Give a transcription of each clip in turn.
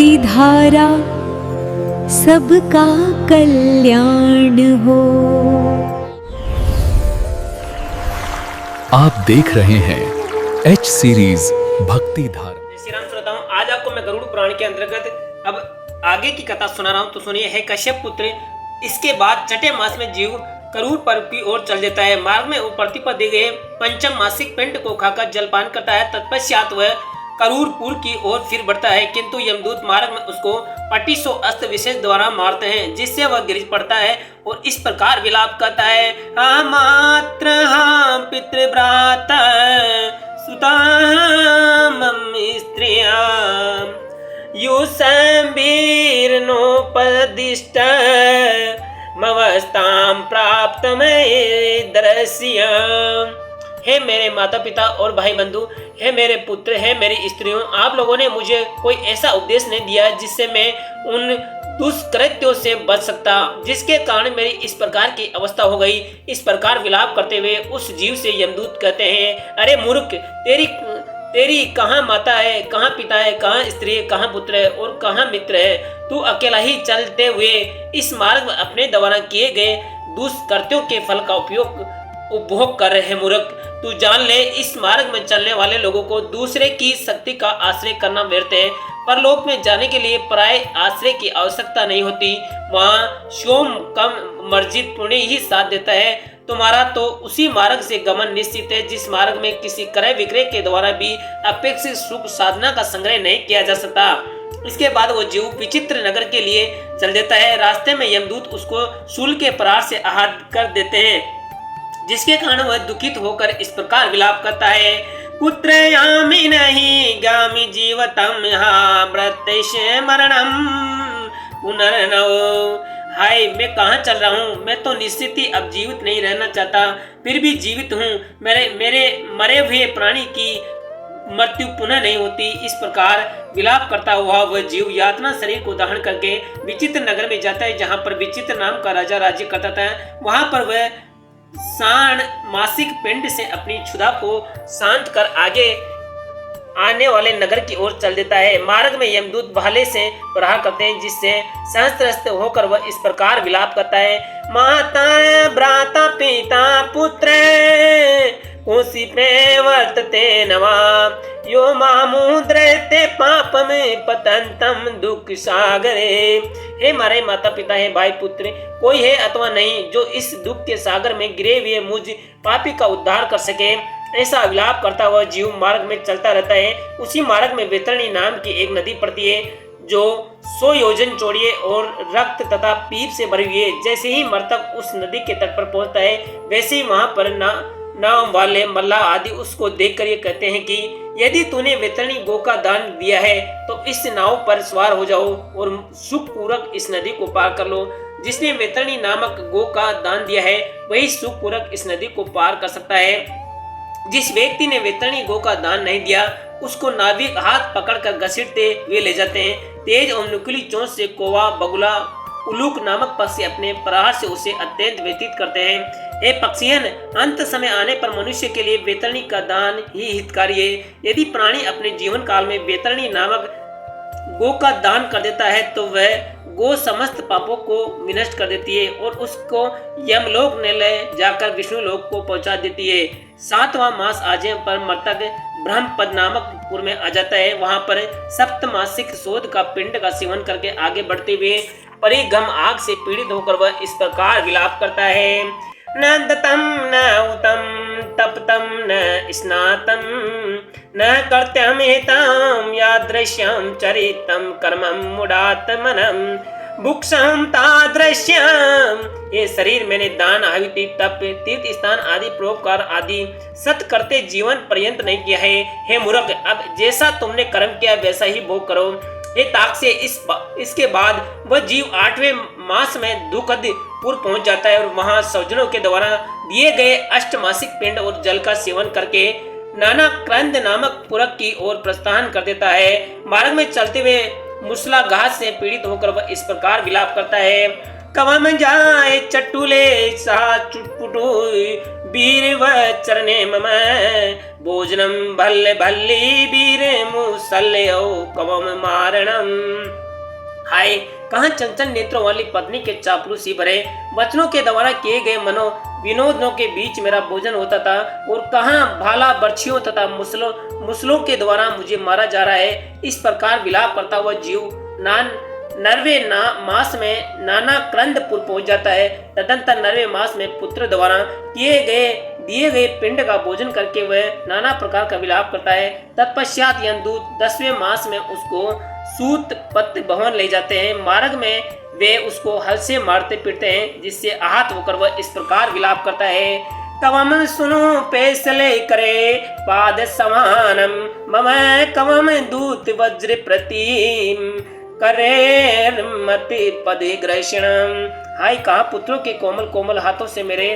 भक्ति धारा सबका कल्याण हो। आप देख रहे हैं एच सीरीज भक्ति धारा। श्री राम श्रोताओं, आज आपको मैं गरुड़ पुराण के अंतर्गत अब आगे की कथा सुना रहा हूँ। तो सुनिए। है कश्यप पुत्र, इसके बाद छठे मास में जीव करूर पर्वत की ओर चल देता है। मार्ग में वो प्रतिपद दिए गए पंचम मासिक पिंड को खाकर जलपान करता है। तत्पश्चात वह करूरपुर की ओर फिर बढ़ता है, किंतु यमदूत मार्ग में उसको पट्टिसो अस्त्र विशेष द्वारा मारते हैं, जिससे वह गिर पड़ता है और इस प्रकार विलाप करता है। हा मात्र हा पितृभ्राता सुता मम स्त्रिया यु संवीर्णोपदिष्ट मवस्थां प्राप्त में दृश्य। हे मेरे माता पिता और भाई बंधु, हे मेरे पुत्र, हे मेरी स्त्रियों, आप लोगों ने मुझे कोई ऐसा उपदेश नहीं दिया जिससे मैं उन दुष्कृत्यों से बच सकता, जिसके कारण मेरी इस प्रकार की अवस्था हो गई। इस प्रकार विलाप करते हुए उस जीव से यमदूत कहते हैं, अरे मूर्ख, तेरी कहाँ माता है, कहाँ पिता है, कहाँ स्त्री है, कहाँ पुत्र है और कहाँ मित्र है। तू अकेला ही चलते हुए इस मार्ग में अपने द्वारा किए गए दुष्कृत्यों के फल का उपभोग कर रहे मूर्ख। तू जान ले, इस मार्ग में चलने वाले लोगों को दूसरे की शक्ति का आश्रय करना व्यर्थ है। परलोक में जाने के लिए पराये आश्रय की आवश्यकता नहीं होती। वहाँ स्वयं कम मर्जित पुण्य ही साथ देता है। तुम्हारा तो उसी मार्ग से गमन निश्चित है जिस मार्ग में किसी क्रय विक्रय के द्वारा भी अपेक्षित सुख साधना का संग्रह नहीं किया जा सकता। इसके बाद वो जीव विचित्र नगर के लिए चल देता है। रास्ते में यमदूत उसको शूल के प्रहार से आहत कर देते हैं, जिसके कारण वह दुखित होकर इस प्रकार विलाप करता है। कुत्र यामि नहीं गामि जीवतम यहाँ प्रत्यक्ष मरणम पुनर्नव। हाय, मैं कहाँ चल रहा हूँ? मैं तो निश्चित ही अब जीवित नहीं रहना चाहता, फिर भी जीवित हूँ। मेरे मरे हुए प्राणी की मृत्यु पुनः नहीं होती। इस प्रकार विलाप करता हुआ वह जीव यातना शरीर को धारण करके विचित्र नगर में जाता है, जहाँ पर विचित्र नाम का राजा राज्य करता था। वहाँ पर वह साण मासिक पिंड से अपनी क्षुधा को शांत कर आगे आने वाले नगर की ओर चल देता है। मार्ग में यमदूत भाले से प्रहार करते हैं, जिससे सहस्त्रस्त होकर वह इस प्रकार विलाप करता है। माता भ्राता पिता पुत्र कोसी पे वर्तते नवा यो मामुद्रते पाप में पतंतम दुख सागरे। हे मारे माता पिता, है भाई पुत्र, कोई है अथवा नहीं जो इस दुख के सागर में गिरे हुए मुझ पापी का उद्धार कर सके। ऐसा विलाप करता हुआ जीव मार्ग में चलता रहता है। उसी मार्ग में वैतरणी नाम की एक नदी पड़ती है, जो 100 योजन चौड़ी है और रक्त तथा पीप से भरी हुई है। जैसे ही मृतक उस नदी के तट पर पहुंचता है, वैसे ही वहां पर नाव वाले मल्लाह आदि उसको देखकर ये कहते हैं कि यदि तूने वैतरणी गो का दान दिया है तो इस नाव पर सवार हो जाओ और सुखपूर्वक इस नदी को पार कर लो। जिसने वैतरणी नामक गो का दान दिया है वही सुखपूर्वक इस नदी को पार कर सकता है। जिस व्यक्ति ने वैतरणी गो का दान नहीं दिया, उसको नाविक हाथ पकड़कर घसीटते हुए ले जाते हैं। तेज और नुकीली चोंच से कौवा, बगुला, उलूक नामक पक्षी अपने प्रहार से उसे अत्यंत व्यतीत करते हैं। हे पक्षियन, अंत समय आने पर मनुष्य के लिए वैतरणी का दान ही हितकारी है। यदि प्राणी अपने जीवन काल में वैतरणी नामक गो का दान कर देता है तो वह गो समस्त पापों को विनष्ट कर देती है और उसको यमलोक ने ले जाकर विष्णु लोक को पहुंचा देती है। 7वां मास आने पर मृतक ब्रह्मपद नामक पुर में आ जाता है। वहां पर सप्तमासिक शोध का पिंड का सेवन करके आगे बढ़ते हुए परिघम आग से पीड़ित होकर वह इस प्रकार विलाप करता है। न दतम न उतम तपतम न स्नातम न कर्त्यम हितम यादृश्यम चरितम कर्मम मुडात मनम भुक्षम तादृश्यम। ये शरीर मैंने दान, आहुति, तप, तीर्थ स्थान आदि परोपकार आदि सत करते जीवन पर्यंत नहीं किया है। हे मूर्ख, अब जैसा तुमने कर्म किया वैसा ही भोग करो। हे ताक से इसके बाद वह जीव 8वें मास में दुखद पुर पहुंच जाता है और वहां सज्जनों के द्वारा दिए गए अष्टमासिक पिंड और जल का सेवन करके नाना क्रंद नामक पुरक की ओर प्रस्थान कर देता है। मार्ग में चलते हुए मूसलाघात से पीड़ित होकर वह इस प्रकार विलाप करता है। कवम जाए चटुले सा चुटपुटु वीर चरणे मम भोजनम भल्ले भल्ली वीर मुसल्यो कवम मारणम। हाय कहाँ चंचल नेत्रों वाली पत्नी के चापलूसी भरे वचनों के द्वारा किए गए मनो विनोदों के बीच मेरा भोजन होता था, और कहाँ भाला बर्छियों तथा मुसलों के द्वारा मुझे मारा जा रहा है। इस प्रकार विलाप करता हुआ जीव नरवे मास में नाना क्रंदपुर पहुंच जाता है। तदंतर नरवे मास में पुत्र द्वारा दिए गए पिंड का भोजन करके वह नाना प्रकार का विलाप करता है। तत्पश्चात यमदूत 10वें मास में उसको सूत पत्त भवन ले जाते हैं। मार्ग में वे उसको हल से मारते पीटते हैं, जिससे आहत होकर वह इस प्रकार विलाप करता है। कवम सुनो फैसले करे पाद समानम मम कवम दूत वज्र प्रतिम करे मति पदे ग्रहणम। हाय कहा पुत्रों के कोमल कोमल हाथों से मेरे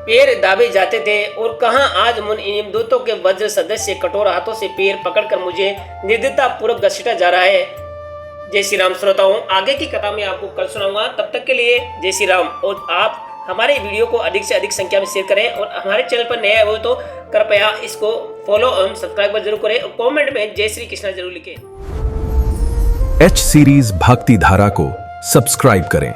पैर दाबे जाते थे, और कहां आज मुन यमदूतों के वज्र सदस्य कठोर हाथों से पैर पकड़कर मुझे निर्दयता पूर्वक घसीटा जा रहा है। जय श्री राम श्रोताओं, आगे की कथा में आपको कल सुनाऊंगा। तब तक के लिए जय श्री राम। और आप हमारे वीडियो को अधिक से अधिक संख्या में शेयर करें, और हमारे चैनल पर नए हो तो कृपया इसको फॉलो एवं सब्सक्राइब जरूर करें, और कमेंट में जय श्री कृष्णा जरूर लिखें। एच सीरीज भक्ति धारा को सब्सक्राइब करें।